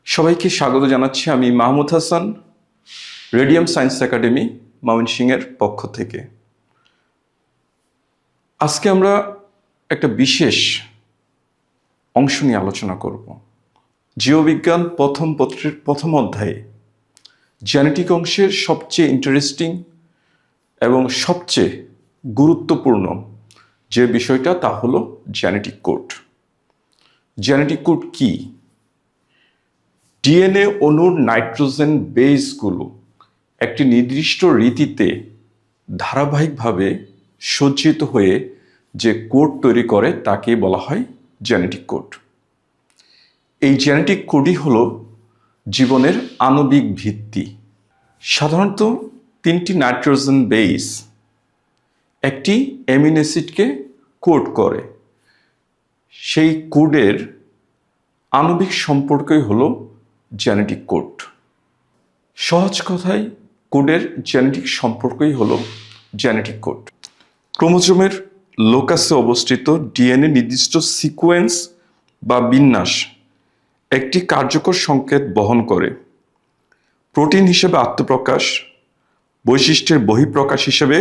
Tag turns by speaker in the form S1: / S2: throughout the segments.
S1: সবাইকে স্বাগত জানাচ্ছি। আমি Mahmud Hasan, radium science academy ময়মনসিংহের পক্ষ থেকে। আজকে আমরা একটা বিশেষ অংশ নিয়ে আলোচনা করব। জীববিজ্ঞান প্রথম পত্রের প্রথম অধ্যায়ে জেনেটিক অংশের সবচেয়ে ইন্টারেস্টিং এবং সবচেয়ে গুরুত্বপূর্ণ যে বিষয়টা তা হলো জেনেটিক কোড। জেনেটিক কোড কি? ডিএনএ অণুর নাইট্রোজেন বেসগুলো একটি নির্দিষ্ট রীতিতে ধারাবাহিকভাবে সজ্জিত হয়ে যে কোড তৈরি করে তাকে বলা হয় জেনেটিক কোড। এই জেনেটিক কোডই হলো জীবনের আণবিক ভিত্তি। সাধারণত 3টি নাইট্রোজেন বেস একটি অ্যামিনো অ্যাসিডকে কোড করে। সেই কোডের আণবিক সম্পর্কই হলো জেনেটিক কোড। সহজ কথায় কোডের জেনেটিক সম্পর্কই হলো জেনেটিক কোড। ক্রোমোজোমের লোকাসে অবস্থিত ডিএনএ নির্দিষ্ট সিকোয়েন্স বা বিন্যাস একটি কার্যকর সংকেত বহন করে। প্রোটিন হিসেবে আত্মপ্রকাশ, বৈশিষ্ট্যের বহিঃপ্রকাশ হিসেবে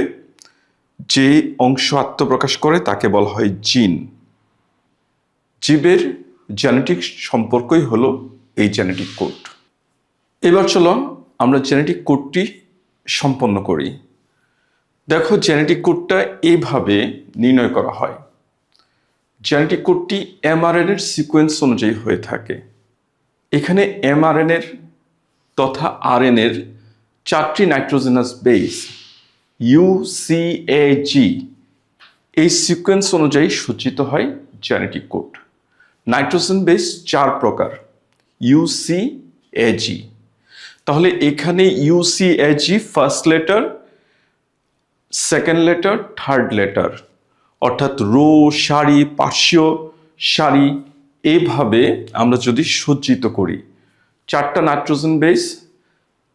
S1: যে অংশ আত্মপ্রকাশ করে তাকে বলা হয় জিন। জীবের জেনেটিক সম্পর্কই হলো এই জেনেটিক কোড। এবার চলো আমরা জেনেটিক কোডটি সম্পন্ন করি। দেখো, জেনেটিক কোডটা এইভাবে নির্ণয় করা হয়। জেনেটিক কোডটি এমআরএনএর সিকোয়েন্স অনুযায়ী হয়ে থাকে। এখানে এমআরএনএর তথা আরএনএর 4টি নাইট্রোজেনাস বেস ইউসিএজি এই সিকোয়েন্স অনুযায়ী সজ্জিত হয় জেনেটিক কোড। নাইট্রোজেন বেস 4 প্রকার ইউসিএজি। তাহলে এখানে U C A G first letter, second letter, third letter, অর্থাৎ রো, সারি, পার্শ্বীয় সারি, এইভাবে আমরা যদি সজ্জিত করি, 4টা নাইট্রোজেন বেস,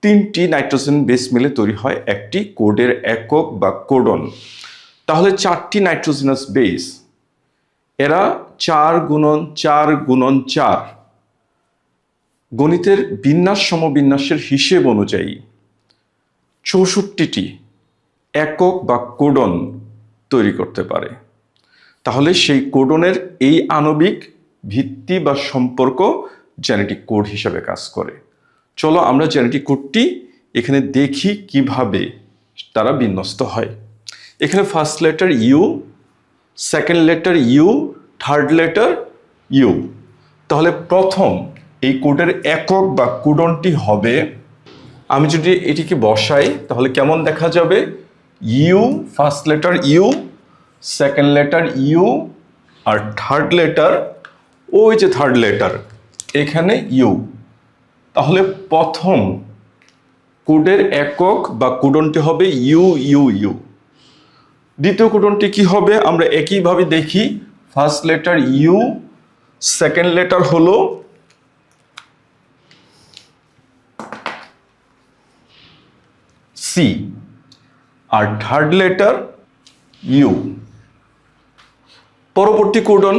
S1: 3টি নাইট্রোজেন বেস মিলে তৈরি হয় একটি কোডের একক বা কোডন। তাহলে 4টি নাইট্রোজেনাস বেস, এরা 4x4x4 গণিতের বিন্যাস সমবিন্যাসের হিসেব অনুযায়ী 64টি একক বা কোডন তৈরি করতে পারে। তাহলে সেই কোডনের এই আণবিক ভিত্তি বা সম্পর্ক জেনেটিক কোড হিসাবে কাজ করে। চলো আমরা জেনেটিক কোডটি এখানে দেখি কিভাবে তারা বিন্যস্ত হয়। এখানে first letter U, second letter U, third letter U. তাহলে প্রথম এই কোডের একক বা কোডনটি হবে, আমি যদি এটিকে বসাই তাহলে কেমন দেখা যাবে? U, first letter U, second letter U, আর থার্ড লেটার, ওই যে থার্ড লেটার এখানে ইউ। তাহলে প্রথম কোডের একক বা কোডনটি হবে ইউ ইউ ইউ। দ্বিতীয় কোডনটি কি হবে? আমরা একইভাবে দেখি। First letter U, second letter হলো সি, আর থার্ড লেটার ইউ। পরবর্তী codon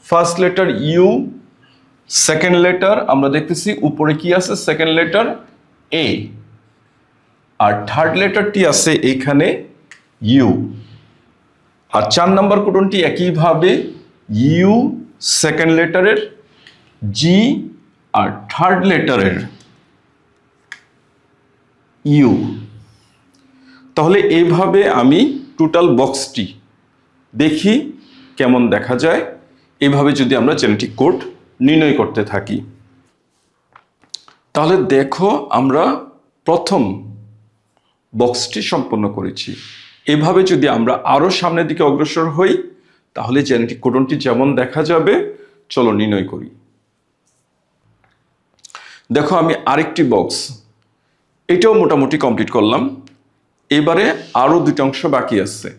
S1: first letter U, second letter আমরা দেখতেছি উপরে কি আছে, সেকেন্ড লেটার এ, আর থার্ড লেটারটি আছে এখানে ইউ। আর 4 নম্বর কোডনটি একইভাবে ইউ, সেকেন্ড লেটারের জি, আর থার্ড লেটারের ইউ। তাহলে এইভাবে আমি টোটাল বক্সটি দেখি কেমন দেখা যায়। এইভাবে যদি আমরা জেনেটিক কোড নির্ণয় করতে থাকি, তাহলে দেখো আমরা প্রথম বক্সটি সম্পন্ন করেছি। এভাবে যদি আমরা আরো সামনের দিকে অগ্রসর হই তাহলে জেনেটিক কোডনটি যেমন দেখা যাবে, চলো নির্ণয় করি। দেখো, আমি আরেকটি বক্স, এটাও মোটামুটি কমপ্লিট করলাম। এবারে আরো 2টি অংশ বাকি আছে।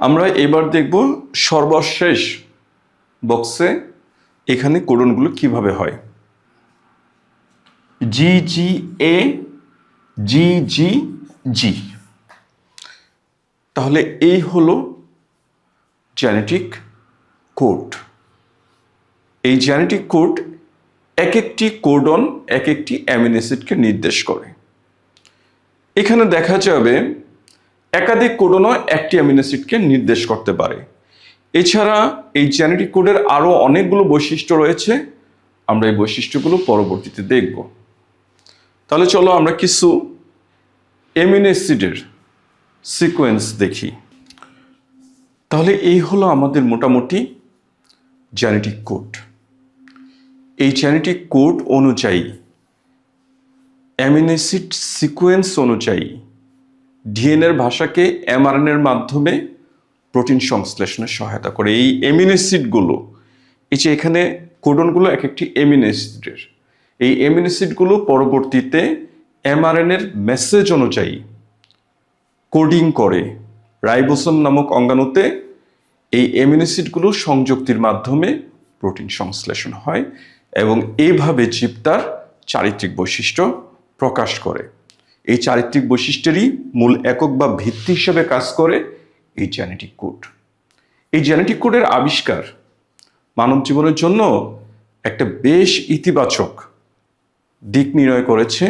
S1: আমরা এবার দেখব সর্বশেষ বক্সে এখানে কোডনগুলো কিভাবে হয়। জি জি এ, জি জি জি। তাহলে এই হলো জেনেটিক কোড। এই জেনেটিক কোড এক একটি কোডন এক একটি অ্যামিনো অ্যাসিডকে নির্দেশ করে। এখানে দেখা যাবে একাধিক কোডনও একটি অ্যামিনো অ্যাসিডকে নির্দেশ করতে পারে। এছাড়া এই জেনেটিক কোডের আরও অনেকগুলো বৈশিষ্ট্য রয়েছে, আমরা এই বৈশিষ্ট্যগুলো পরবর্তীতে দেখব। তাহলে চলো আমরা কিছু অ্যামিনো অ্যাসিডের সিকোয়েন্স দেখি। তাহলে এই হলো আমাদের মোটামুটি জেনেটিক কোড। এই জেনেটিক কোড অনুযায়ী অ্যামিনো অ্যাসিড সিকোয়েন্স অনুযায়ী ডিএনএর ভাষাকে এমআরএনএর মাধ্যমে প্রোটিন সংশ্লেষণে সহায়তা করে। এই অ্যামিনো অ্যাসিডগুলো, এই যে এখানে কোডনগুলো এক একটি অ্যামিনো অ্যাসিডের, এই অ্যামিনো অ্যাসিডগুলো পরবর্তীতে এমআরএনএর মেসেজ অনুযায়ী কোডিং করে রাইবোসোম নামক অঙ্গাণুতে এই অ্যামিনো অ্যাসিডগুলো সংযুক্তির মাধ্যমে প্রোটিন সংশ্লেষণ হয় এবং এইভাবে জীব তার চারিত্রিক বৈশিষ্ট্য প্রকাশ করে। এই চারিত্রিক বৈশিষ্ট্যেরই মূল একক বা ভিত্তি হিসেবে কাজ করে এই জেনেটিক কোড। এই জেনেটিক কোডের আবিষ্কার মানব জীবনের জন্য একটা বেশ ইতিবাচক দিক নির্ণয় করেছে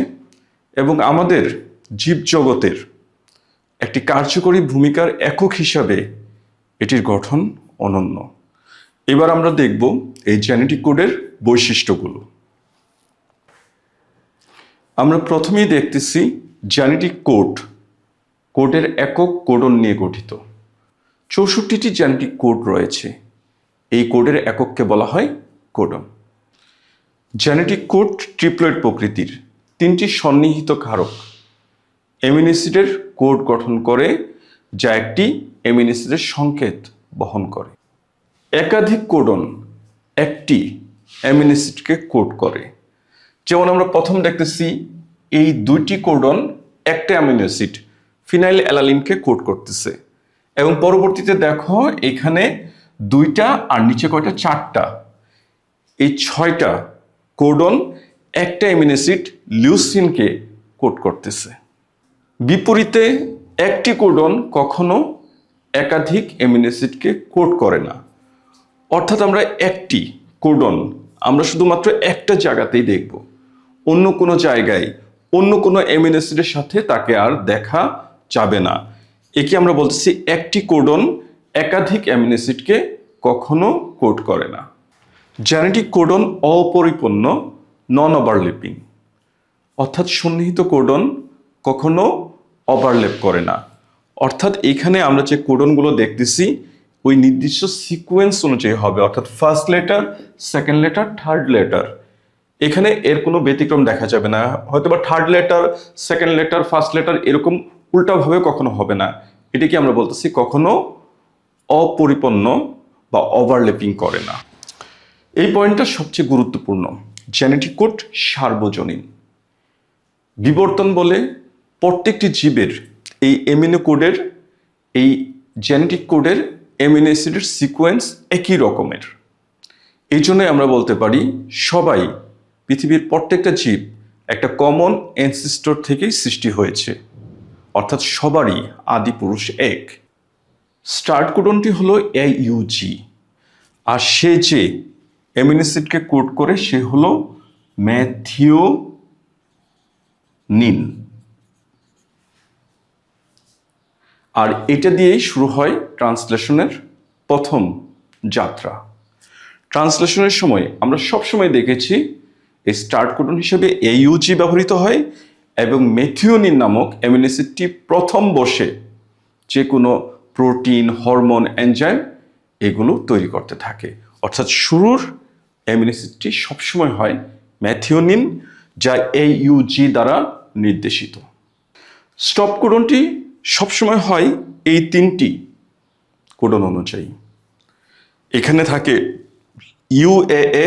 S1: এবং আমাদের জীবজগতের একটি কার্যকরী ভূমিকার একক হিসাবে এটির গঠন অনন্য। এবার আমরা দেখব এই জেনেটিক কোডের বৈশিষ্ট্যগুলো। আমরা প্রথমেই দেখতেছি জেনেটিক কোড, কোডের একক কোডন নিয়ে গঠিত। 64টি জেনেটিক কোড রয়েছে। এই কোডের একককে বলা হয় কোডন। জেনেটিক কোড ট্রিপ্লয়েড প্রকৃতির, 3টি সন্নিহিত কারক অ্যামিনো অ্যাসিডের কোড গঠন করে, যা একটি অ্যামিনো অ্যাসিডের সংকেত বহন করে। একাধিক কোডন একটি অ্যামিনো অ্যাসিডকে কোড করে। যেমন আমরা প্রথম দেখতেছি এই 2টি কোডন একটা অ্যামিনো অ্যাসিড ফিনাইল অ্যালানিনকে কোড করতেছে এবং পরবর্তীতে দেখো এখানে 2টা আর নিচে কয়টা, 4টা, এই 6টা কোডন একটা অ্যামিনো অ্যাসিড লিউসিনকে কোড করতেছে। বিপরীতে একটি কোডন কখনো একাধিক অ্যামিনো অ্যাসিডকে কোড করে না। অর্থাৎ আমরা একটি কোডন আমরা শুধুমাত্র একটা জায়গাতেই দেখব, অন্য কোনো জায়গায় অন্য কোনো অ্যামিনো অ্যাসিডের সাথে তাকে আর দেখা যাবে না। একে আমরা বলতেছি একটি কোডন একাধিক অ্যামিনো অ্যাসিডকে কখনো কোড করে না। জেনেটিক কোডন অপরিপূর্ণ, নন ওভারল্যাপিং, অর্থাৎ সন্নিহিত কোডন কখনো ওভারল্যাপ করে না। অর্থাৎ এখানে আমরা যে কোডনগুলো দেখতেছি ওই নির্দিষ্ট সিকোয়েন্স অনুযায়ী হবে, অর্থাৎ first letter, second letter, third letter. এখানে এর কোনো ব্যতিক্রম দেখা যাবে না। হয়তো বা third letter, second letter, first letter এরকম উল্টাভাবে কখনো হবে না। এটাকে আমরা বলতেছি কখনো অপরিপূর্ণ বা ওভারল্যাপিং করে না। এই পয়েন্টটা সবচেয়ে গুরুত্বপূর্ণ। জেনেটিক কোড সার্বজনীন। বিবর্তন বলে প্রত্যেকটি জীবের এই অ্যামিনো কোডের, এই জেনেটিক কোডের অ্যামিনো অ্যাসিডের সিকোয়েন্স একই রকমের। এই জন্যই আমরা বলতে পারি সবাই, পৃথিবীর প্রত্যেকটা জীব একটা কমন অ্যানসেস্টর থেকেই সৃষ্টি হয়েছে, অর্থাৎ সবারই আদি পুরুষ এক। স্টার্ট কোডনটি হলো AUG, আর সে যে অ্যামিনো অ্যাসিডকে কোড করে সে হলো ম্যাথিওনিন। আর এটা দিয়েই শুরু হয় ট্রান্সলেশনের প্রথম যাত্রা। ট্রান্সলেশনের সময় আমরা সবসময় দেখেছি এই স্টার্ট কোডন হিসেবে AUG ব্যবহৃত হয় এবং মেথিওনিন নামক অ্যামিনো অ্যাসিডটি প্রথম বসে যে কোনো প্রোটিন, হরমোন, এনজাইম এগুলো তৈরি করতে থাকে। অর্থাৎ শুরুর অ্যামিনো অ্যাসিডটি সবসময় হয় মেথিওনিন, যা AUG দ্বারা নির্দেশিত। স্টপ কোডনটি সবসময় হয় এই 3টি কোডন অনুযায়ী। এখানে থাকে UAA,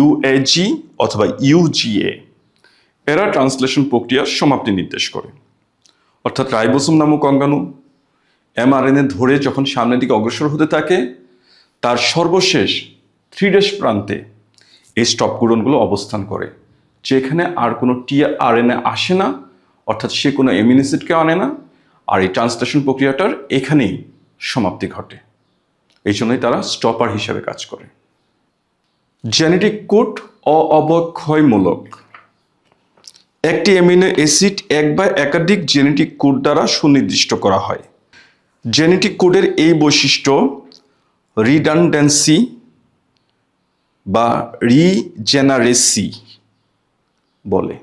S1: UAG অথবা UGA। এরা ট্রান্সলেশন প্রক্রিয়ার সমাপ্তি নির্দেশ করে। অর্থাৎ রাইবোসোম নামক অঙ্গাণু এমআরএনএ ধরে যখন সামনের দিকে অগ্রসর হতে থাকে, তার সর্বশেষ 3' প্রান্তে এই স্টপ কোডনগুলো অবস্থান করে, যেখানে আর কোনো টিআরএনএ আসে না, অর্থাৎ সে কোনো অ্যামিনো অ্যাসিডকে আনে না, আর এই ট্রান্সলেশন প্রক্রিয়াটার এখানেই সমাপ্তি ঘটে। এই জন্যই তারা স্টপার হিসেবে কাজ করে। জেনেটিক কোড অবক্ষয়মূলক। একটি অ্যামিনো অ্যাসিড এক বা একাধিক জেনেটিক কোড দ্বারা সুনির্দিষ্ট করা হয়। জেনেটিক কোডের এই বৈশিষ্ট্য রিডান্ডেন্সি বা রিজেনারেসি বলে।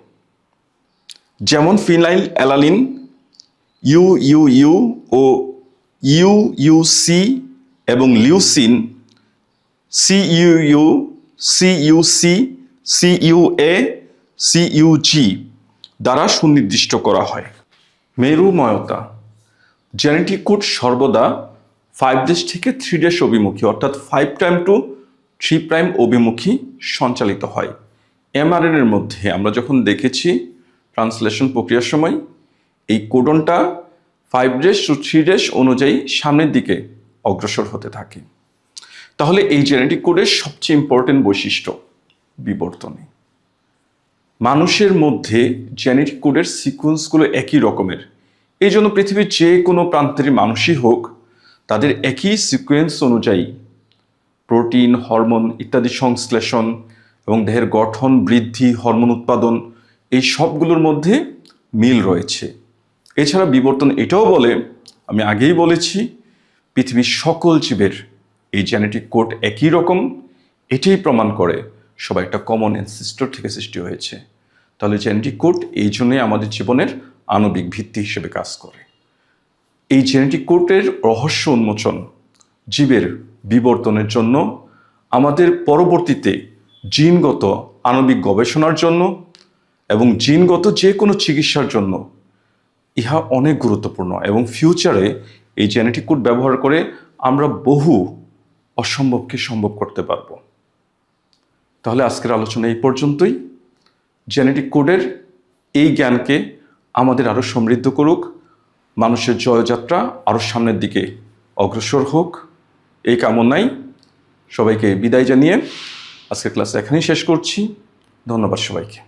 S1: যেমন ফিনাইল অ্যালানিন ইউইউ ও ইউইউসি এবং লিউসিন সিইউ, সিইউসি, সিইউএ, সিইউজি দ্বারা সুনির্দিষ্ট করা হয়। মেরুময়তা। জেনেটিক কোড সর্বদা 5' থেকে 3' অভিমুখী, অর্থাৎ 5' to 3' অভিমুখী সঞ্চালিত হয়। এমআরএনএর মধ্যে আমরা যখন দেখেছি ট্রান্সলেশন প্রক্রিয়ার সময় এই কোডনটা 5' to 3' অনুযায়ী সামনের দিকে অগ্রসর হতে থাকে। তাহলে এই জেনেটিক কোডের সবচেয়ে ইম্পর্টেন্ট বৈশিষ্ট্য বিবর্তনে। মানুষের মধ্যে জেনেটিক কোডের সিকোয়েন্সগুলো একই রকমের, এই জন্য পৃথিবীর যে কোনো প্রান্তের মানুষই হোক তাদের একই সিকোয়েন্স অনুযায়ী প্রোটিন, হরমোন ইত্যাদি সংশ্লেষণ এবং দেহের গঠন, বৃদ্ধি, হরমোন উৎপাদন এই সবগুলোর মধ্যে মিল রয়েছে। এছাড়া বিবর্তন এটাও বলে, আমি আগেই বলেছি, পৃথিবীর সকল জীবের এই জেনেটিক কোড একই রকম। এটাই প্রমাণ করে সবাই একটা কমন অ্যানসেস্টর থেকে সৃষ্টি হয়েছে। তাহলে জেনেটিক কোড এই জন্যই আমাদের জীবনের আণবিক ভিত্তি হিসেবে কাজ করে। এই জেনেটিক কোডের রহস্য উন্মোচন জীবের বিবর্তনের জন্য, আমাদের পরবর্তীতে জিনগত আণবিক গবেষণার জন্য এবং জিনগত যে কোনো চিকিৎসার জন্য ইহা অনেক গুরুত্বপূর্ণ। এবং ফিউচারে এই জেনেটিক কোড ব্যবহার করে আমরা বহু অসম্ভবকে সম্ভব করতে পারব। তাহলে আজকের আলোচনা এই পর্যন্তই। জেনেটিক কোডের এই জ্ঞানকে আমাদের আরও সমৃদ্ধ করুক, মানুষের জয়যাত্রা আরও সামনের দিকে অগ্রসর হোক, এই কামনায় সবাইকে বিদায় জানিয়ে আজকের ক্লাস এখানেই শেষ করছি। ধন্যবাদ সবাইকে।